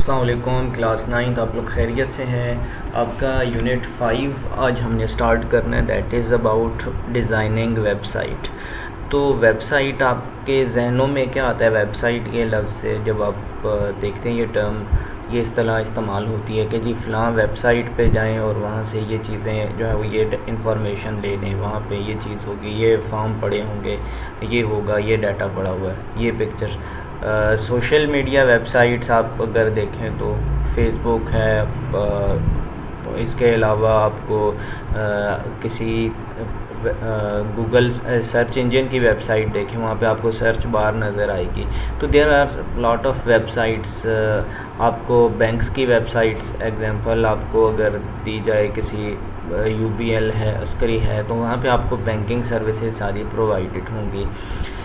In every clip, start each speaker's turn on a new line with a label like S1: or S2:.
S1: अस्सलाम वालेकुम क्लास 9 आप लोग खैरियत से हैं। आपका यूनिट 5 आज हमने स्टार्ट करना है, that is about designing website. तो वेबसाइट आपके जहनों में क्या आता है? वेबसाइट के लफ्ज़ से जब आप देखते हैं ये टर्म, ये इस्तेलाह इस्तेमाल होती है कि जी फ़लाँ वेबसाइट पे जाएं और वहाँ से ये चीज़ें जो है वो ये इंफॉर्मेशन ले लें, वहाँ पे ये चीज़ होगी, ये फॉर्म पड़े होंगे, ये होगा, ये डाटा पड़ा हुआ है, ये पिक्चर। सोशल मीडिया वेबसाइट्स आप अगर देखें तो फेसबुक है, इसके अलावा आपको किसी गूगल सर्च इंजन की वेबसाइट देखें, वहाँ पे आपको सर्च बार नज़र आएगी। तो there are lot of websites. आपको बैंक्स की वेबसाइट्स एग्जांपल आपको अगर दी जाए, किसी UBL है, अस्करी है, तो वहाँ पे आपको बैंकिंग सर्विसेज सारी प्रोवाइडेड होंगी।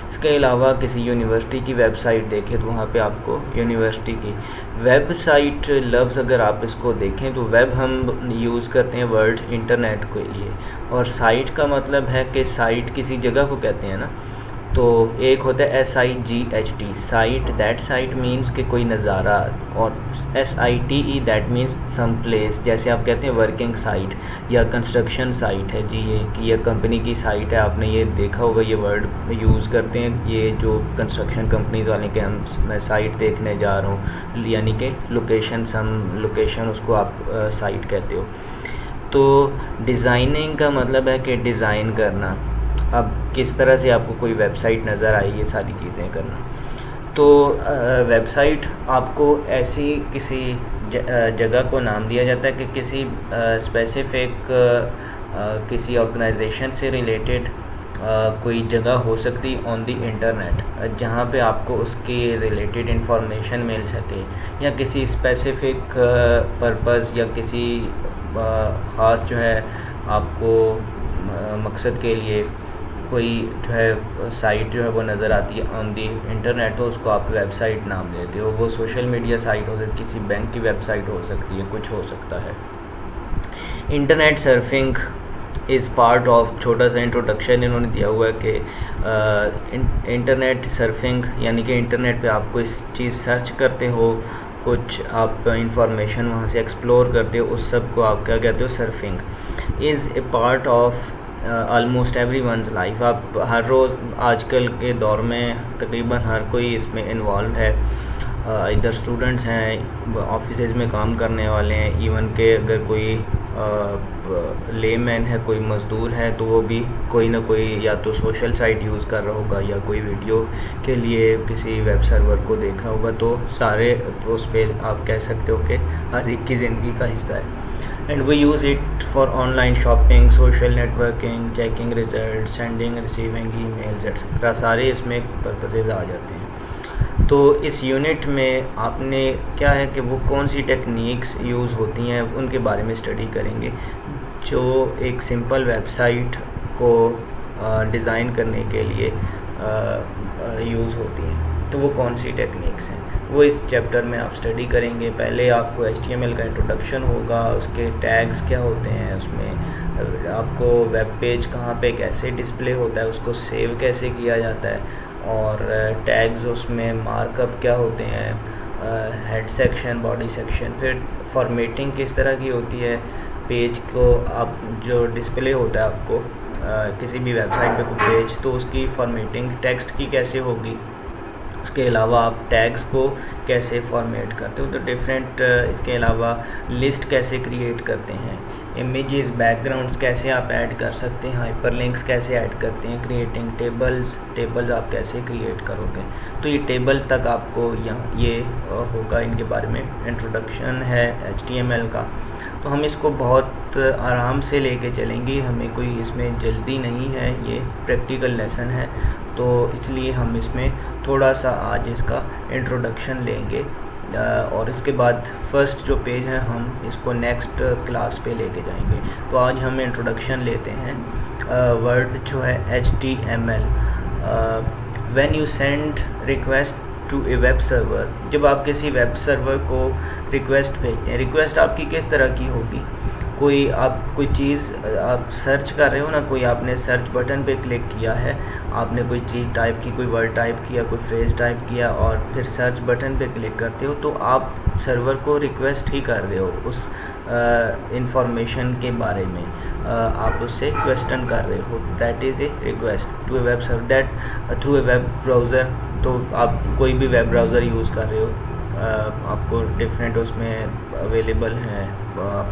S1: इसके अलावा किसी यूनिवर्सिटी की वेबसाइट देखें तो वहाँ पे आपको यूनिवर्सिटी की वेबसाइट लफ्ज़ अगर आप इसको देखें तो वेब हम यूज़ करते हैं वर्ड इंटरनेट के लिए, और साइट का मतलब है कि साइट किसी जगह को कहते हैं ना। तो एक होता है SIGHT sight, that sight means कि कोई नज़ारा, और SITE that means some place. जैसे आप कहते हैं वर्किंग साइट या कंस्ट्रक्शन साइट है जी, ये कि ये कंपनी की साइट है, आपने ये देखा होगा, ये वर्ड यूज़ करते हैं ये जो कंस्ट्रक्शन कंपनीज वाले के मैं साइट देखने जा रहा हूँ, यानी कि लोकेशन, सम लोकेशन, उसको आप साइट कहते हो। तो डिज़ाइनिंग का मतलब है कि डिज़ाइन करना। अब किस तरह से आपको कोई वेबसाइट नज़र आई, ये सारी चीज़ें करना। तो वेबसाइट आपको ऐसी किसी जगह को नाम दिया जाता है कि किसी स्पेसिफिक किसी ऑर्गेनाइजेशन से रिलेटेड कोई जगह हो सकती ऑन द इंटरनेट, जहाँ पे आपको उसके रिलेटेड इंफॉर्मेशन मिल सके, या किसी स्पेसिफिक पर्पस या किसी ख़ास जो है आपको मकसद के लिए कोई जो है साइट जो है वो नज़र आती है ऑन दी इंटरनेट, तो उसको आप वेबसाइट नाम देते हो। वो सोशल मीडिया साइट हो सकती है, किसी बैंक की वेबसाइट हो सकती है, कुछ हो सकता है। Internet surfing is part of, छोटा सा इंट्रोडक्शन इन्होंने दिया हुआ है कि इंटरनेट सर्फिंग यानी कि इंटरनेट पे आप कोई चीज़ सर्च करते हो, कुछ आप इंफॉर्मेशन वहाँ से एक्सप्लोर करते हो, उस सब को आप क्या कहते हो? Surfing is a part of almost every one's life. आप हर रोज़ आजकल के दौर में तकरीबन हर कोई इसमें इन्वॉल्व है। इधर स्टूडेंट्स हैं, ऑफिसेज में काम करने वाले हैं, इवन के अगर कोई लेमैन है, कोई मज़दूर है, तो वो भी कोई ना कोई या तो सोशल साइट यूज़ कर रहा होगा या कोई वीडियो के लिए किसी वेब सर्वर को देख रहा होगा। तो सारे उस पर आप कह सकते हो कि हर एक की ज़िंदगी का हिस्सा है। And we use it for online shopping, social networking, checking results, sending, receiving emails etc. सारे इसमें पर्पसेज आ जाते हैं। तो इस यूनिट में आपने क्या है कि वो कौन सी टेक्निक्स यूज़ होती हैं उनके बारे में स्टडी करेंगे, जो एक सिंपल वेबसाइट को डिज़ाइन करने के लिए यूज़ होती हैं। तो वो कौन सी टेक्निक्स हैं वो इस चैप्टर में आप स्टडी करेंगे। पहले आपको HTML का इंट्रोडक्शन होगा, उसके टैग्स क्या होते हैं, उसमें आपको वेब पेज कहाँ पे कैसे डिस्प्ले होता है, उसको सेव कैसे किया जाता है, और टैग्स उसमें मार्कअप क्या होते हैं, हेड सेक्शन, बॉडी सेक्शन, फिर फॉर्मेटिंग किस तरह की होती है, पेज को आप जो डिस्प्ले होता है आपको किसी भी वेबसाइट पे कोई पेज, तो उसकी फॉर्मेटिंग टेक्स्ट की कैसे होगी। उसके अलावा आप टैग्स को कैसे फॉर्मेट करते हो, तो डिफरेंट, इसके अलावा लिस्ट कैसे क्रिएट करते हैं, इमेजेस, बैकग्राउंड्स कैसे आप ऐड कर सकते हैं, हाइपरलिंक्स कैसे ऐड करते हैं, क्रिएटिंग टेबल्स आप कैसे क्रिएट करोगे। तो ये टेबल्स तक आपको यहाँ ये होगा, इनके बारे में इंट्रोडक्शन है HTML का। तो हम इसको बहुत आराम से लेके चलेंगे, हमें कोई इसमें जल्दी नहीं है, ये प्रैक्टिकल लेसन है, तो इसलिए हम इसमें थोड़ा सा आज इसका इंट्रोडक्शन लेंगे, और इसके बाद फर्स्ट जो पेज है हम इसको नेक्स्ट क्लास पे लेके जाएंगे। तो आज हम इंट्रोडक्शन लेते हैं। वर्ड जो है HTML, when you send request to a web server, जब आप किसी वेब सर्वर को रिक्वेस्ट भेजते हैं, रिक्वेस्ट आपकी किस तरह की होगी? कोई आप कोई चीज़ आप सर्च कर रहे हो ना, कोई आपने सर्च बटन पे क्लिक किया है, आपने कोई चीज़ टाइप की, कोई वर्ड टाइप किया, कोई फ्रेज़ टाइप किया और फिर सर्च बटन पे क्लिक करते हो, तो आप सर्वर को रिक्वेस्ट ही कर रहे हो उस इंफॉर्मेशन के बारे में, आप उससे क्वेश्चन कर रहे हो। That is a request to a web server that through a web browser. तो आप कोई भी वेब ब्राउज़र यूज़ कर रहे हो, आपको डिफरेंट उसमें अवेलेबल हैं, आप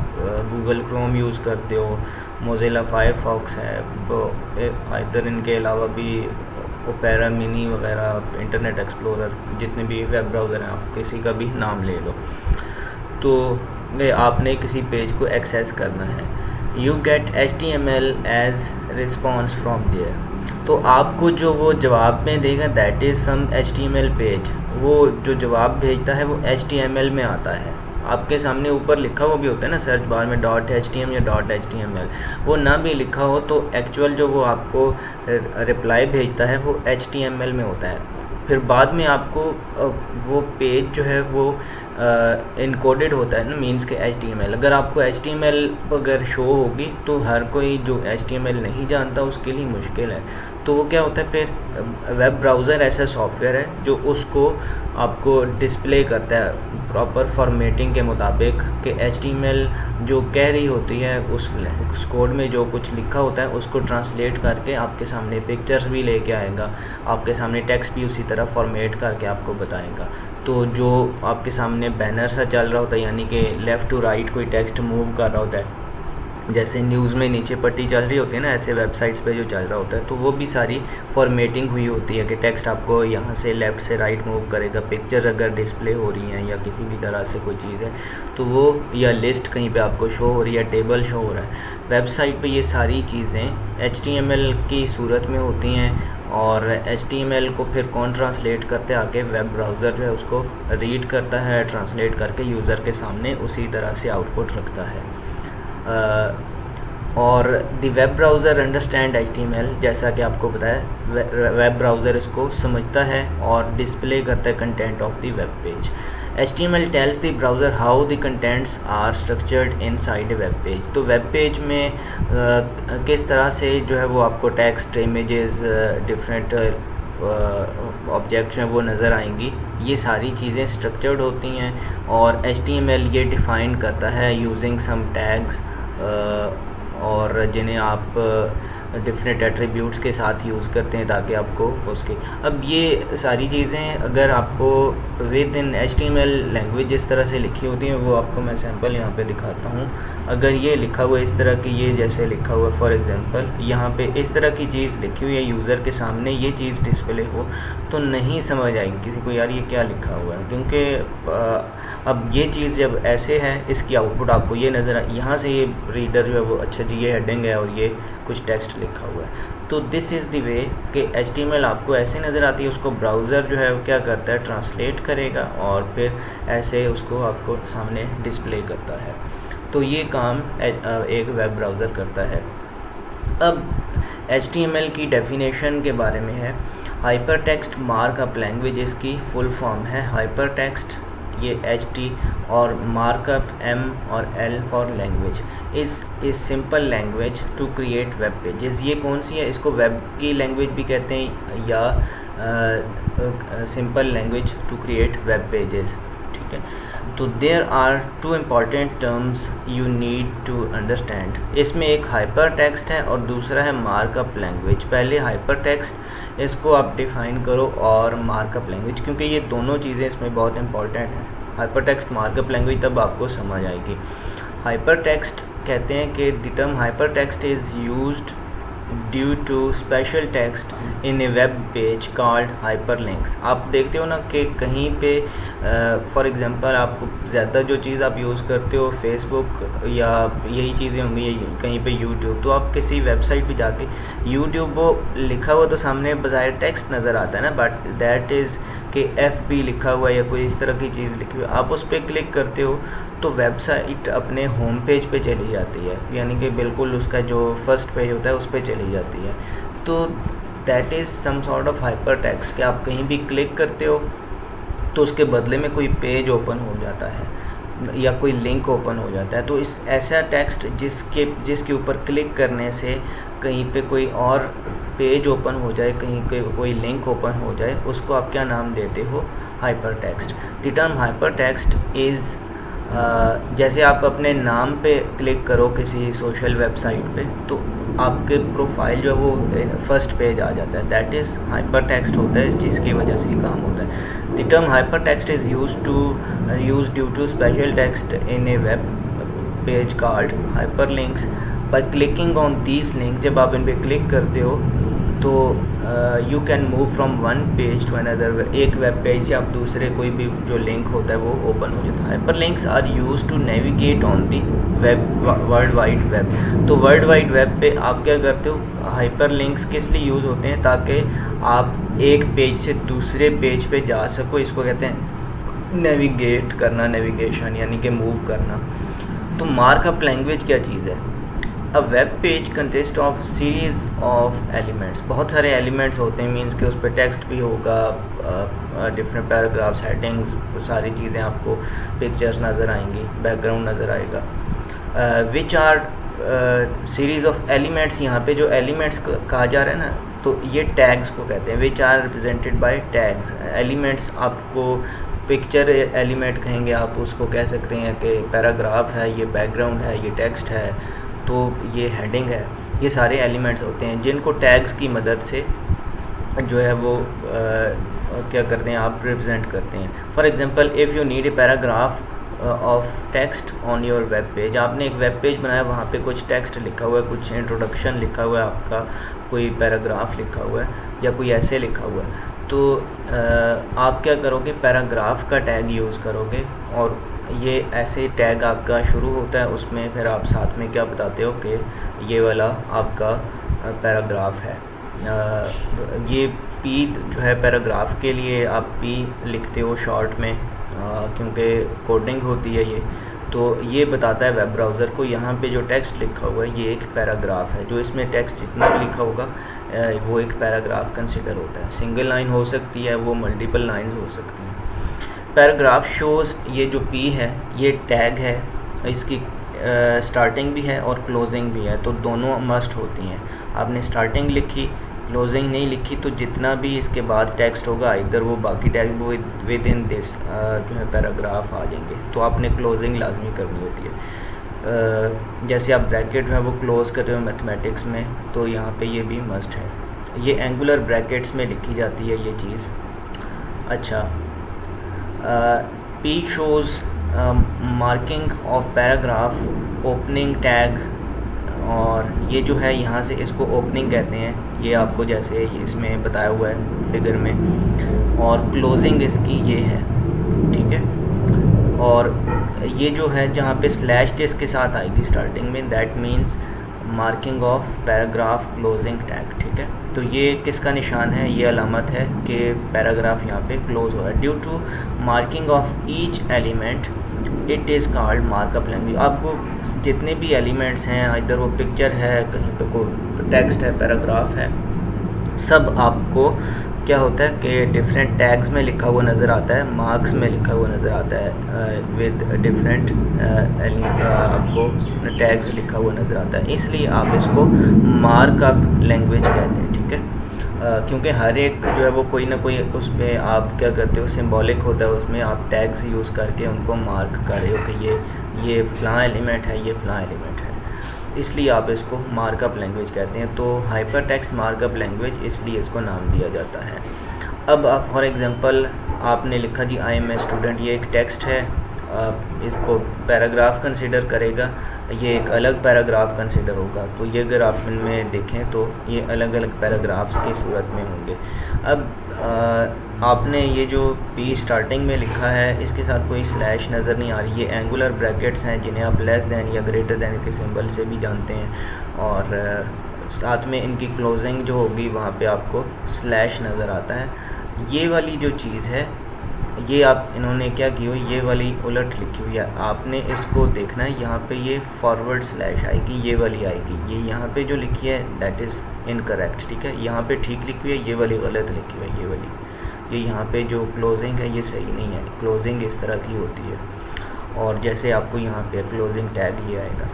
S1: गूगल क्रोम यूज़ करते हो, मोज़िला फायरफॉक्स है, इधर इनके अलावा भी ओपेरा मिनी वगैरह, इंटरनेट एक्सप्लोरर, जितने भी वेब ब्राउज़र हैं आप किसी का भी नाम ले लो। तो आपने किसी पेज को एक्सेस करना है, you get HTML as response from there. तो आपको जो वो जवाब में देगा that is some HTML page, वो जो जवाब भेजता है वो HTML में आता है। आपके सामने ऊपर लिखा हुआ भी होता है ना सर्च बार में .htm या .html, वो ना भी लिखा हो तो एक्चुअल जो वो आपको रिप्लाई भेजता है वो HTML में होता है। फिर बाद में आपको वो पेज जो है वो इनकोडेड होता है ना, मीन्स के HTML। अगर आपको HTML अगर शो होगी तो हर कोई जो HTML नहीं जानता उसके लिए मुश्किल है। तो वो क्या होता है, फिर वेब ब्राउज़र ऐसा सॉफ्टवेयर है जो उसको आपको डिस्प्ले करता है प्रॉपर फॉर्मेटिंग के मुताबिक कि HTML जो कह रही होती है उस कोड में जो कुछ लिखा होता है उसको ट्रांसलेट करके आपके सामने पिक्चर्स भी लेके आएगा, आपके सामने टेक्स्ट भी उसी तरह फॉर्मेट करके आपको बताएगा। तो जो आपके सामने बैनर सा चल रहा होता है, यानी कि लेफ़्ट टू राइट कोई टेक्स्ट मूव कर रहा होता है, जैसे न्यूज़ में नीचे पट्टी चल रही होती है ना, ऐसे वेबसाइट्स पे जो चल रहा होता है, तो वो भी सारी फॉर्मेटिंग हुई होती है कि टेक्स्ट आपको यहाँ से लेफ़्ट से राइट मूव करेगा। पिक्चर अगर डिस्प्ले हो रही हैं या किसी भी तरह से कोई चीज़ है तो वो, या लिस्ट कहीं पे आपको शो हो रही है, टेबल शो हो रहा है वेबसाइट पे, ये सारी चीज़ें HTML की सूरत में होती हैं। और HTML को फिर कौन ट्रांसलेट करते हैं, आगे वेब ब्राउज़र जो है उसको रीड करता है, ट्रांसलेट करके यूज़र के सामने उसी तरह से आउटपुट रखता है। और the web browser understand HTML, जैसा कि आपको बताया वेब ब्राउज़र इसको समझता है और डिस्प्ले करता है content of the web page. HTML tells the browser how the contents are structured inside a web page. तो वेब पेज में किस तरह से जो है वो आपको टेक्स्ट, इमेजेस, डिफरेंट ऑब्जेक्ट्स हैं वो नज़र आएंगी। ये सारी चीज़ें स्ट्रक्चर्ड होती हैं और HTML ये डिफ़ाइन करता है यूजिंग सम टैग्स, और जिन्हें आप डिफरेंट एट्रीब्यूट्स के साथ यूज़ करते हैं ताकि आपको उसके, अब ये सारी चीज़ें अगर आपको विद इन HTML लैंग्वेज जिस तरह से लिखी होती हैं वो आपको मैं सैम्पल यहाँ पे दिखाता हूँ। अगर ये लिखा हुआ इस तरह की, ये जैसे लिखा हुआ फॉर एग्जांपल यहाँ पे इस तरह की चीज़ लिखी हुई है, यूज़र के सामने ये चीज़ डिस्प्ले हो तो नहीं समझ आएगी किसी को, यार ये क्या लिखा हुआ है, क्योंकि अब ये चीज़ जब ऐसे है इसकी आउटपुट आपको ये नज़र यहाँ से ये रीडर जो है वो, अच्छा जी ये हेडिंग है और ये कुछ टेक्स्ट लिखा हुआ है। तो दिस इज़ द वे कि HTML आपको ऐसे नज़र आती है, उसको ब्राउज़र जो है वो क्या करता है, ट्रांसलेट करेगा और फिर ऐसे उसको आपको सामने डिस्प्ले करता है। तो ये काम एक वेब ब्राउज़र करता है। अब HTML की डेफिनेशन के बारे में है, हाइपर टेक्स्ट मार्कअप लैंग्वेज इसकी फुल फॉर्म है। हाइपर टेक्स्ट ये HT और मार्कअप M और L for language is simple language to create web pages. ये कौन सी है, इसको वेब की लैंग्वेज भी कहते हैं या simple language to create web pages, ठीक है। तो there are two important terms you need to understand. इसमें एक हाइपर टेक्स्ट है और दूसरा है मार्कअप लैंग्वेज। पहले हाइपर टेक्स्ट इसको आप डिफ़ाइन करो और मार्कअप लैंग्वेज, क्योंकि ये दोनों चीज़ें इसमें बहुत इंपॉर्टेंट हैं। हाइपर टेक्स्ट मार्कअप लैंग्वेज तब आपको समझ आएगी। हाइपर टेक्स्ट कहते हैं कि the term hyper text is used due to special text in a web page called hyperlinks. आप देखते हो ना कि कहीं पे फॉर एग्जांपल आपको ज़्यादा जो चीज़ आप यूज़ करते हो फेसबुक या यही चीज़ें होंगी, कहीं पे यूट्यूब, तो आप किसी वेबसाइट पे जाके यूट्यूब वो लिखा हुआ तो सामने बज़ाहिर टेक्स्ट नज़र आता है ना, बट दैट इज़ कि FB लिखा हुआ या कोई इस तरह की चीज़ लिखी हुई, आप उस पर क्लिक करते हो तो वेबसाइट अपने होम पेज पे चली जाती है, यानी कि बिल्कुल उसका जो फर्स्ट पेज होता है उस पर चली जाती है। तो that is some sort of hyper text कि आप कहीं भी क्लिक करते हो तो उसके बदले में कोई पेज ओपन हो जाता है। या कोई लिंक ओपन हो जाता है। तो इस ऐसा टेक्स्ट जिसके ऊपर क्लिक करने से कहीं पे कोई और पेज ओपन हो जाए, कहीं कोई लिंक ओपन हो जाए, उसको आप क्या नाम देते हो? Hyper text. The term hyper text is जैसे आप अपने नाम पे क्लिक करो किसी सोशल वेबसाइट पे, तो आपके प्रोफाइल जो है वो फर्स्ट पेज आ जाता है, दैट इज़ हाइपर टेक्स्ट होता है, जिसकी वजह से काम होता है। The term hyper text is use due to special text in a web page called hyper links. By clicking on these link, जब आप इन पर क्लिक करते हो तो you can move from one page to another, एक web page से आप दूसरे कोई भी जो लिंक होता है वो ओपन हो जाता है। Hyper links are use to navigate on the web, world wide web. तो वर्ल्ड वाइड वेब पे आप क्या करते हो? हाइपर लिंक्स किस लिए यूज़ होते हैं? ताकि आप एक पेज से दूसरे पेज पे जा सको। इसको कहते हैं नेविगेट करना, नेविगेशन यानी कि मूव करना। तो मार्कअप लैंग्वेज क्या चीज़ है? A web page consist of series of elements. बहुत सारे एलिमेंट्स होते हैं, मीन्स कि उस पर टेक्स्ट भी होगा, डिफरेंट पैराग्राफ्स, हेडिंग्स, सारी चीज़ें आपको, पिक्चर्स नज़र आएंगी, बैकग्राउंड नज़र आएगा। Which R series of elements. यहाँ पे जो एलिमेंट्स कहा जा रहा है ना, तो ये टैग्स को कहते हैं। Which are represented by tags. Elements आपको पिक्चर एलिमेंट कहेंगे, आप उसको कह सकते हैं कि पैराग्राफ है, ये बैकग्राउंड है, ये टेक्स्ट है, तो ये हेडिंग है। ये सारे एलिमेंट्स होते हैं जिनको टैग्स की मदद से जो है वो क्या करते हैं, आप रिप्रेजेंट करते हैं। For example, if you need a paragraph of text on your web page. आपने एक वेब पेज बनाया, वहाँ पे कुछ टेक्स्ट लिखा हुआ है, कुछ इंट्रोडक्शन लिखा हुआ है, आपका कोई पैराग्राफ लिखा हुआ है या कोई ऐसे लिखा हुआ है, तो आप क्या करोगे? पैराग्राफ का टैग यूज़ करोगे, और ये ऐसे टैग आपका शुरू होता है, उसमें फिर आप साथ में क्या बताते हो कि ये वाला आपका पैराग्राफ है। ये पी जो है पैराग्राफ के लिए आप पी लिखते हो शॉर्ट में, क्योंकि कोडिंग होती है ये। तो ये बताता है वेब ब्राउज़र को यहाँ पे जो टेक्स्ट लिखा हुआ है ये एक पैराग्राफ है। जो इसमें टेक्स्ट जितना भी लिखा होगा वो एक पैराग्राफ कंसिडर होता है। सिंगल लाइन हो सकती है, वो मल्टीपल लाइंस हो सकती हैं। पैराग्राफ शोज़, ये जो पी है ये टैग है, इसकी स्टार्टिंग भी है और क्लोजिंग भी है, तो दोनों मस्ट होती हैं। आपने स्टार्टिंग लिखी, क्लोजिंग नहीं लिखी, तो जितना भी इसके बाद टेक्स्ट होगा इधर वो बाकी टैग वो विद इन दिस जो है पैराग्राफ आ जाएंगे। तो आपने क्लोजिंग लाजमी करनी होती है। जैसे आप ब्रैकेट जो है वो क्लोज़ कर रहे हो मैथमेटिक्स में, तो यहाँ पे ये भी मस्ट है। ये एंगुलर ब्रैकेट्स में लिखी जाती है ये चीज़। अच्छा, P shows marking of paragraph, opening tag, और ये जो है यहाँ से इसको ओपनिंग कहते हैं, ये आपको जैसे इसमें बताया हुआ है फिगर में, और क्लोजिंग इसकी ये है, ठीक है। और ये जो है जहाँ पे स्लैश जिसके साथ आएगी स्टार्टिंग में, that means marking of paragraph closing tag, ठीक है। तो ये किसका निशान है? ये अलामत है कि पैराग्राफ यहाँ पे क्लोज हो रहा है। Due to marking of each element it is called markup language. आपको जितने भी एलिमेंट्स हैं, इधर वो पिक्चर है, कहीं पे कोई टेक्स्ट है, पैराग्राफ है, सब आपको क्या होता है कि डिफरेंट टैग्स में लिखा हुआ नज़र आता है, मार्क्स में लिखा हुआ नज़र आता है, विद डिफरेंट आपको टैग्स लिखा हुआ नज़र आता है। इसलिए आप इसको मार्कअप लैंग्वेज कहते हैं, ठीक है। क्योंकि हर एक जो है वो कोई ना कोई उस पर आप क्या करते हो, सिंबॉलिक होता है, उसमें आप टैग्स यूज़ करके उनको मार्क कर रहे हो कि ये फ़लाँ एलिमेंट है, ये फ़लाँ एलिमेंट है, इसलिए आप इसको मार्कअप लैंग्वेज कहते हैं। तो हाइपर टेक्स्ट मार्कअप लैंग्वेज, इसलिए इसको नाम दिया जाता है। अब आप फॉर एग्ज़ाम्पल आपने लिखा जी आई एम ए स्टूडेंट, ये एक टेक्स्ट है, इसको पैराग्राफ कंसिडर करेगा, ये एक अलग पैराग्राफ कंसिडर होगा। तो ये अगर आप इनमें देखें तो ये अलग अलग पैराग्राफ्स की सूरत में होंगे। अब आपने ये जो पी स्टार्टिंग में लिखा है इसके साथ कोई स्लैश नज़र नहीं आ रही, ये एंगुलर ब्रैकेट्स हैं जिन्हें आप लेस दैन या ग्रेटर दैन के सिंबल से भी जानते हैं, और साथ में इनकी क्लोजिंग जो होगी वहाँ पे आपको स्लैश नज़र आता है। ये वाली जो चीज़ है ये आप इन्होंने क्या की हुई, ये वाली उलट लिखी हुई है, आपने इसको देखना है। यहाँ पे ये फॉरवर्ड स्लैश आएगी, ये वाली आएगी, ये यहाँ पे जो लिखी है दैट इज़ इनकरेक्ट, ठीक है। यहाँ पे ठीक लिखी हुई है, ये वाली गलत लिखी हुई है, ये वाली, ये यहाँ पे जो क्लोजिंग है ये सही नहीं है, क्लोजिंग इस तरह की होती है। और जैसे आपको यहाँ पे क्लोजिंग टैग ये आएगा,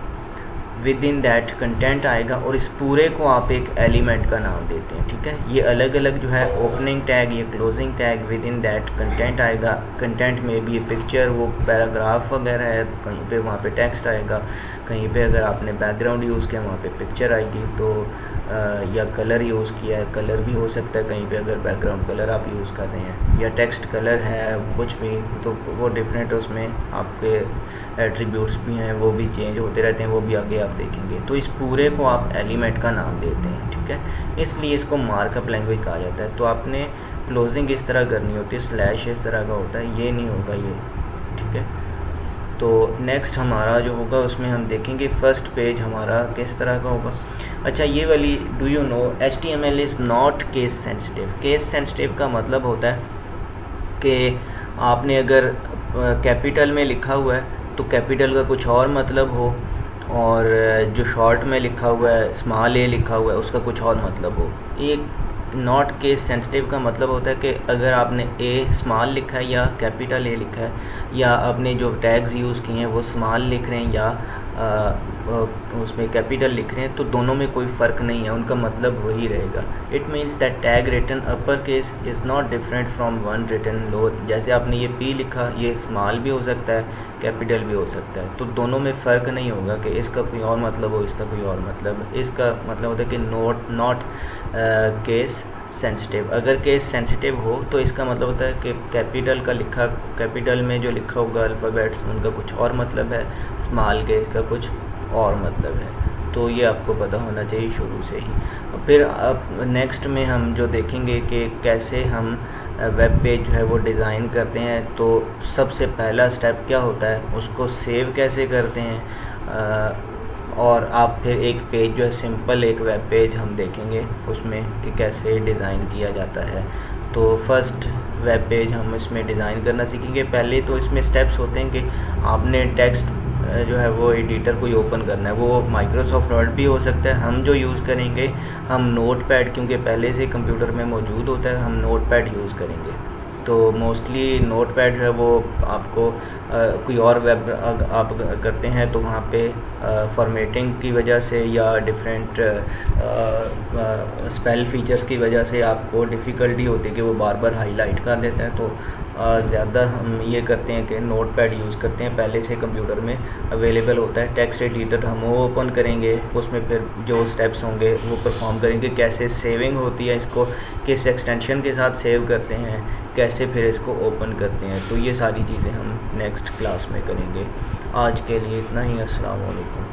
S1: विद इन दैट कंटेंट आएगा, और इस पूरे को आप एक एलिमेंट का नाम देते हैं, ठीक है। ये अलग अलग जो है ओपनिंग टैग, ये closing tag, with in that content आएगा। कंटेंट में भी ये पिक्चर, वो पैराग्राफ वगैरह है, कहीं पे वहाँ पे टेक्स्ट आएगा, कहीं पे अगर आपने बैकग्राउंड यूज़ किया वहाँ पे पिक्चर आएगी, तो या कलर यूज़ किया है, कलर भी हो सकता है कहीं पे अगर बैकग्राउंड कलर आप यूज़ कर रहे हैं, या टेक्स्ट कलर है कुछ भी, तो वो डिफरेंट उसमें आपके एट्रीब्यूट्स भी हैं, वो भी चेंज होते रहते हैं, वो भी आगे आप देखेंगे। तो इस पूरे को आप एलिमेंट का नाम देते हैं, ठीक है, इसलिए इसको मार्कअप लैंग्वेज कहा जाता है। तो आपने क्लोजिंग इस तरह करनी होती है, स्लैश इस तरह का होता है, ये नहीं होगा ये, ठीक है। तो नेक्स्ट हमारा जो होगा उसमें हम देखेंगे फर्स्ट पेज हमारा किस तरह का होगा। अच्छा, ये वाली do you know HTML is not case sensitive. Case sensitive का मतलब होता है कि आपने अगर कैपिटल में लिखा हुआ है तो कैपिटल का कुछ और मतलब हो, और जो शॉर्ट में लिखा हुआ है, स्मॉल ए लिखा हुआ है, उसका कुछ और मतलब हो। एक नॉट केस सेंसिटिव का मतलब होता है कि अगर आपने ए स्मॉल लिखा है या कैपिटल ए लिखा है, या आपने जो टैग्स यूज़ किए हैं वो स्मॉल लिख रहे हैं या उसमें कैपिटल लिख रहे हैं, तो दोनों में कोई फ़र्क नहीं है, उनका मतलब वही रहेगा। It means that tag written upper case is not different from one written lower. जैसे आपने ये पी लिखा, ये स्मॉल भी हो सकता है, कैपिटल भी हो सकता है, तो दोनों में फ़र्क नहीं होगा कि इसका कोई और मतलब हो, इसका कोई और मतलब। इसका मतलब होता है कि नॉट केस सेंसिटिव। अगर केस सेंसिटिव हो तो इसका मतलब होता है कि कैपिटल में जो लिखा होगा अल्फ़ाबेट्स, उनका कुछ और मतलब है, स्मॉल केस का कुछ और मतलब है। तो ये आपको पता होना चाहिए शुरू से ही। फिर अब नेक्स्ट में हम जो देखेंगे कि कैसे हम वेब पेज जो है वो डिज़ाइन करते हैं। तो सबसे पहला स्टेप क्या होता है, उसको सेव कैसे करते हैं, और आप फिर एक पेज जो है सिंपल एक वेब पेज हम देखेंगे उसमें कि कैसे डिज़ाइन किया जाता है। तो फर्स्ट वेब पेज हम इसमें डिज़ाइन करना सीखेंगे। पहले तो इसमें स्टेप्स होते हैं कि आपने टेक्स्ट जो है वो एडिटर को ही ओपन करना है। वो माइक्रोसॉफ्ट वर्ड भी हो सकता है, हम जो यूज़ करेंगे हम नोटपैड, क्योंकि पहले से कंप्यूटर में मौजूद होता है, हम नोटपैड यूज़ करेंगे। तो मोस्टली नोटपैड जो है वो आपको कोई और वेब आप करते हैं तो वहाँ पे फॉर्मेटिंग की वजह से या डिफरेंट स्पेल फीचर्स की वजह से आपको डिफ़िकल्टी होती है कि वो बार बार हाईलाइट कर देता है। तो ज़्यादा हम ये करते हैं कि नोटपैड यूज़ करते हैं, पहले से कंप्यूटर में अवेलेबल होता है। टेक्स्ट एडिटर हम वो ओपन करेंगे, उसमें फिर जो स्टेप्स होंगे वो परफॉर्म करेंगे, कैसे सेविंग होती है, इसको किस एक्सटेंशन के साथ सेव करते हैं, कैसे फिर इसको ओपन करते हैं। तो ये सारी चीज़ें हम नेक्स्ट क्लास में करेंगे। आज के लिए इतना ही। अस्सलाम वालेकुम।